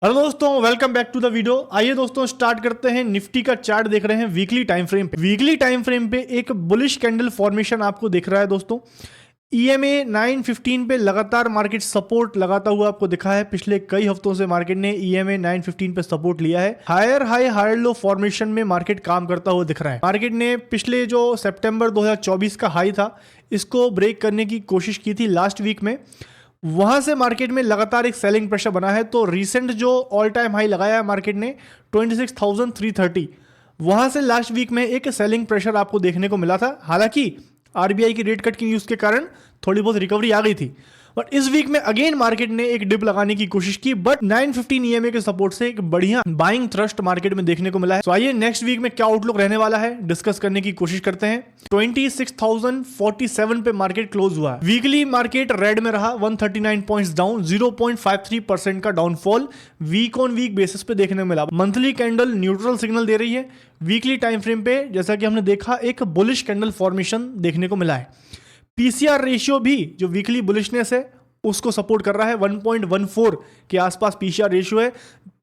Hello दोस्तों, welcome back to the video. आइए दोस्तों स्टार्ट करते हैं। निफ्टी का चार्ट देख रहे हैं वीकली टाइम फ्रेम पे। वीकली टाइम फ्रेम पे एक बुलिश कैंडल फॉर्मेशन आपको दिख रहा है दोस्तों। ईएमए 915 पे लगातार मार्केट सपोर्ट लगाता हुआ आपको दिखा है। पिछले कई हफ्तों से मार्केट ने ईएमए 915 पे सपोर्ट लिया है। Higher high higher low formation में मार्केट काम करता हुआ दिख रहा है। मार्केट ने पिछले जो सितंबर 2024 का हाई था, इसको ब्रेक करने की कोशिश की थी लास्ट वीक में। वहां से मार्केट में लगातार एक सेलिंग प्रेशर बना है। तो रिसेंट जो ऑल टाइम हाई लगाया है मार्केट ने 26,330, वहां से लास्ट वीक में एक सेलिंग प्रेशर आपको देखने को मिला था। हालांकि आरबीआई की रेट कट की न्यूज के कारण थोड़ी बहुत रिकवरी आ गई थी, बट इस वीक में अगेन मार्केट ने एक डिप लगाने की कोशिश की, बट 915 ईएमए के सपोर्ट से एक बढ़िया बाइंग थ्रस्ट मार्केट में देखने को मिला है। तो आइए नेक्स्ट वीक में क्या आउटलुक रहने वाला है डिस्कस करने की कोशिश करते हैं। 26,047 पे मार्केट क्लोज हुआ है। वीकली मार्केट रेड में रहा, 139 पॉइंट्स डाउन, 0.53% का downfall week on week basis पे देखने को मिला। मंथली कैंडल न्यूट्रल सिग्नल दे रही है। वीकली टाइम फ्रेम पे जैसा कि हमने देखा, एक बुलिश कैंडल फॉर्मेशन देखने को मिला है। पीसीआर रेशियो भी जो वीकली बुलिशनेस है उसको सपोर्ट कर रहा है। 1.14 के आसपास पीसीआर रेशियो है।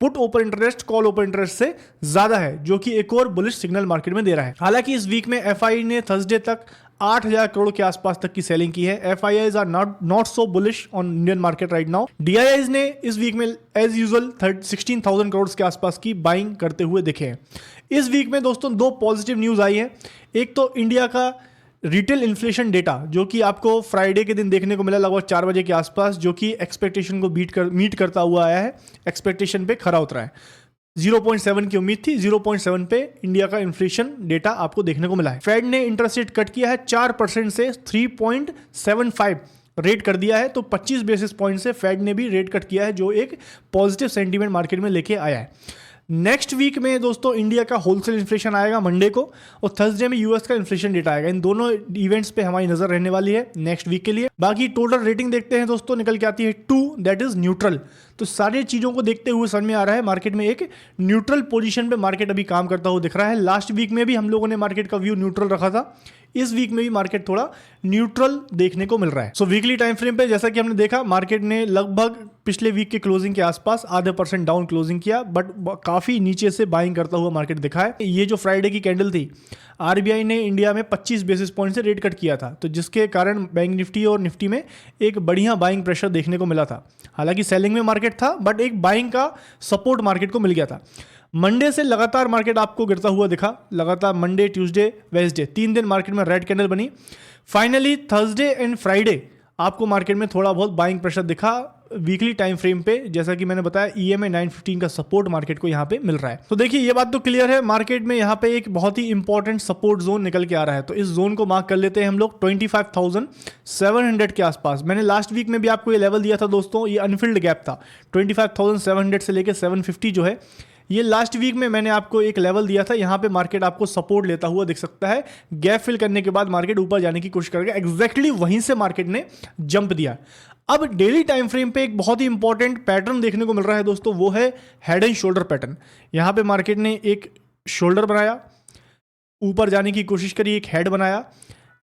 Put open interest call open interest से ज्यादा है, जो कि एक और बुलिश सिग्नल मार्केट में दे रहा है। हालांकि इस वीक में एफआई ने थर्सडे तक 8,000 करोड़ के आसपास तक की सेलिंग की है। FIIs are not so bullish on Indian market right now. DIIs ने इस वीक में एज यूजुअल 16,000 करोड़ के आसपास की बाइंग करते हुए दिखे हैं। इस वीक में दोस्तों दो पॉजिटिव न्यूज आई है। एक तो इंडिया का रिटेल इन्फ्लेशन डेटा, जो कि आपको फ्राइडे के दिन देखने को मिला लगभग 4 बजे के आसपास, जो कि एक्सपेक्टेशन को मीट करता हुआ आया है। एक्सपेक्टेशन पे खरा उतरा है। 0.7 की उम्मीद थी, 0.7 पे इंडिया का इन्फ्लेशन डेटा आपको देखने को मिला है। फेड ने इंटरेस्ट रेट कट किया है 4% से 3.75 रेट कर दिया है। तो 25 बेसिस पॉइंट से फेड ने भी रेट कट किया है, जो एक पॉजिटिव सेंटीमेंट मार्केट में लेके आया है। नेक्स्ट वीक में दोस्तों इंडिया का होलसेल इन्फ्लेशन आएगा मंडे को, और थर्सडे में यूएस का इन्फ्लेशन डेटा आएगा। इन दोनों इवेंट्स पे हमारी नजर रहने वाली है नेक्स्ट वीक के लिए। बाकी टोटल रेटिंग देखते हैं दोस्तों, निकल के आती है 2, दैट इज न्यूट्रल। तो सारी चीजों को देखते हुए समझ में आ रहा है मार्केट में एक न्यूट्रल पोजीशन पे मार्केट अभी काम करता हुआ दिख रहा है। लास्ट वीक में भी हम लोगों ने मार्केट का व्यू न्यूट्रल रखा था। इस वीक में भी मार्केट थोड़ा न्यूट्रल देखने को मिल रहा है। सो वीकली टाइम फ्रेम पे जैसा कि हमने देखा, मार्केट ने लगभग पिछले वीक के क्लोजिंग के आसपास आधे % डाउन क्लोजिंग किया, बट काफी नीचे से बाइंग करता हुआ मार्केट दिखा है। ये जो फ्राइडे की कैंडल थी, आरबीआई ने इंडिया में 25 बेसिस पॉइंट से रेट कट किया था, तो जिसके कारण बैंक निफ्टी और निफ्टी में एक बढ़िया बाइंग प्रेशर देखने को मिला था। हालांकि सेलिंग में मार्केट था, बट एक बाइंग का सपोर्ट मार्केट को मिल गया था। मंडे से लगातार मार्केट आपको गिरता हुआ दिखा। लगातार मंडे, ट्यूसडे, वेडनेसडे 3 दिन मार्केट में रेड कैंडल बनी। फाइनली थर्सडे एंड फ्राइडे आपको मार्केट में थोड़ा बहुत बाइंग प्रेशर दिखा वीकली टाइम फ्रेम पे। जैसा कि मैंने बताया, ईएमए 915 का सपोर्ट मार्केट को यहाँ पे मिल रहा है। तो देखिए, ये बात तो क्लियर है, मार्केट में यहाँ पे एक बहुत ही इंपॉर्टेंट सपोर्ट जोन निकल के आ रहा है। तो इस जोन को मार्क कर लेते हैं हम लोग 25,700 के आसपास। मैंने लास्ट वीक में भी आपको ये लेवल दिया था दोस्तों, ये अनफिल्ड गैप था। 25,700 से लेकर 750 जो है, ये लास्ट वीक में मैंने आपको एक लेवल दिया था। यहां पे मार्केट आपको सपोर्ट लेता हुआ दिख सकता है। गैप फिल करने के बाद मार्केट ऊपर जाने की कोशिश करेगा। एग्जैक्टली वहीं से मार्केट ने जंप दिया। अब डेली टाइम फ्रेम पे एक बहुत ही इंपॉर्टेंट पैटर्न देखने को मिल रहा है दोस्तों, वो है हेड एंड शोल्डर पैटर्न। यहां पे मार्केट ने एक शोल्डर बनाया, ऊपर जाने की कोशिश करी, एक हेड बनाया,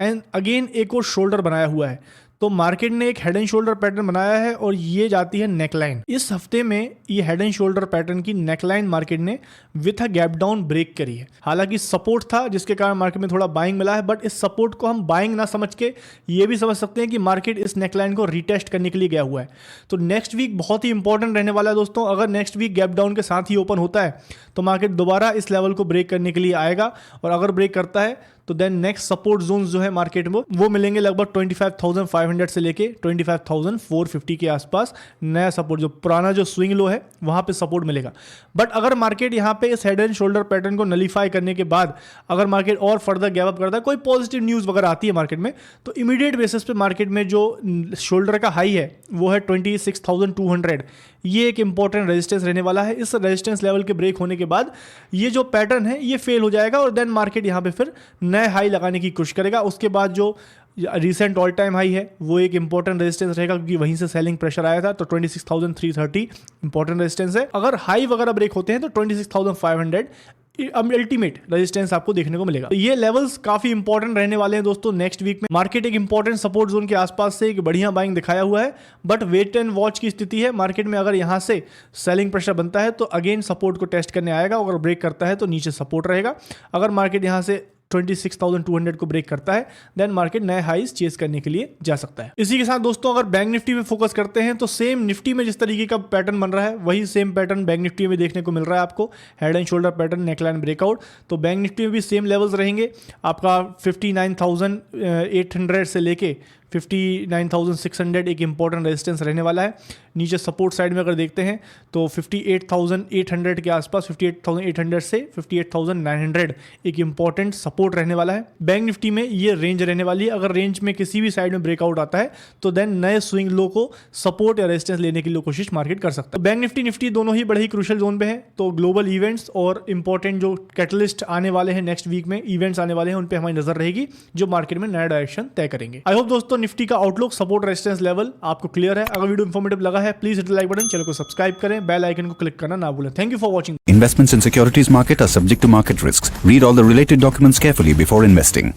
एंड अगेन एक और शोल्डर बनाया हुआ है। तो मार्केट ने एक हेड एंड शोल्डर पैटर्न बनाया है, और ये जाती है नेकलाइन। इस हफ्ते में ये हेड एंड शोल्डर पैटर्न की नेकलाइन मार्केट ने with a gap down break करी है। हालांकि सपोर्ट था, जिसके कारण मार्केट में थोड़ा बाइंग मिला है, बट इस सपोर्ट को हम बाइंग ना समझ के ये भी समझ सकते हैं कि मार्केट इस नेकलाइन को रीटेस्ट करने के लिए गया हुआ है। तो नेक्स्ट वीक बहुत ही इंपॉर्टेंट रहने वाला है दोस्तों। अगर नेक्स्ट वीक गैप डाउन के साथ ही ओपन होता है, तो मार्केट दोबारा इस लेवल को ब्रेक करने के लिए आएगा, और अगर ब्रेक करता है तो देन नेक्स्ट सपोर्ट जोन जो है मार्केट में, वो मिलेंगे लगभग 25,500 से लेके 25,450 के आसपास। नया सपोर्ट, जो पुराना जो स्विंग लो है, वहां पे सपोर्ट मिलेगा। बट अगर मार्केट यहां पे इस हेड एंड शोल्डर पैटर्न को नलीफाई करने के बाद अगर मार्केट और फर्दर गैप अप करता है, कोई पॉजिटिव न्यूज वगैरह आती है मार्केट में, तो इमीडिएट बेसिस पे मार्केट में जो शोल्डर का हाई है वो है 26,200। ये एक इंपॉर्टेंट रेजिस्टेंस रहने वाला है। इस रेजिस्टेंस लेवल के ब्रेक होने के बाद ये जो पैटर्न है ये फेल हो जाएगा, और देन मार्केट यहां पे फिर नए हाई लगाने की कोशिश करेगा। उसके बाद जो रिसेंट ऑल टाइम हाई है वो एक इंपॉर्टेंट रेजिस्टेंस रहेगा, क्योंकि वहीं से सेलिंग प्रेशर आया था। तो 26,330 इंपॉर्टेंट रेजिस्टेंस है। अगर हाई वगैरह ब्रेक होते हैं तो 26,500 अल्टीमेट रेजिस्टेंस आपको देखने को मिलेगा। तो ये लेवल्स काफी इंपॉर्टेंट रहने वाले हैं दोस्तों नेक्स्ट वीक में। मार्केट एक इंपॉर्टेंट सपोर्ट जोन के आसपास से एक बढ़िया बाइंग दिखाया हुआ है, बट वेट एंड वॉच की स्थिति है मार्केट में। अगर यहां से सेलिंग प्रेशर बनता है तो अगेन सपोर्ट को टेस्ट करने आएगा, अगर ब्रेक करता है तो नीचे सपोर्ट रहेगा। अगर मार्केट यहां से 26,200 को ब्रेक करता है देन मार्केट नए हाईज चेस करने के लिए जा सकता है। इसी के साथ दोस्तों अगर बैंक निफ्टी में फोकस करते हैं तो सेम निफ्टी में जिस तरीके का पैटर्न बन रहा है वही सेम पैटर्न बैंक निफ्टी में देखने को मिल रहा है आपको। Head and shoulder pattern, neckline breakout. तो बैंक निफ्टी में भी सेम लेवल्स रहेंगे आपका 59,800 से लेके 59,600 एक इंपॉर्टेंट रेजिस्टेंस रहने वाला है। नीचे सपोर्ट साइड में अगर देखते हैं तो 58,800 के आसपास, 58,800 से 58,900 एक इंपॉर्टेंट सपोर्ट रहने वाला है। बैंक निफ्टी में ये रेंज रहने वाली है। अगर रेंज में किसी भी साइड में ब्रेकआउट आता है तो देन नए स्विंग लो को सपोर्ट या रेजिस्टेंस लेने की लिए कोशिश मार्केट कर सकता है। बैंक निफ्टी दोनों ही बड़े ही क्रूशियल जोन पे है। तो ग्लोबल इवेंट्स और इंपॉर्टेंट जो कैटलिस्ट आने वाले हैं नेक्स्ट वीक में, इवेंट्स आने वाले हैं, उन पे हमारी नजर रहेगी जो मार्केट में नया डायरेक्शन तय करेंगे। आई होप दोस्तों निफ्टी का आउटलुक, सपोर्ट, रेजिस्टेंस लेवल आपको क्लियर है। अगर वीडियो इंफॉर्मेटिव लगा है please hit the like button, channel को सब्सक्राइब करें, बेल आइकन को क्लिक करना ना भूलें। Thank you for watching. Investments in securities market are subject to market risks. Read all the related documents carefully before investing.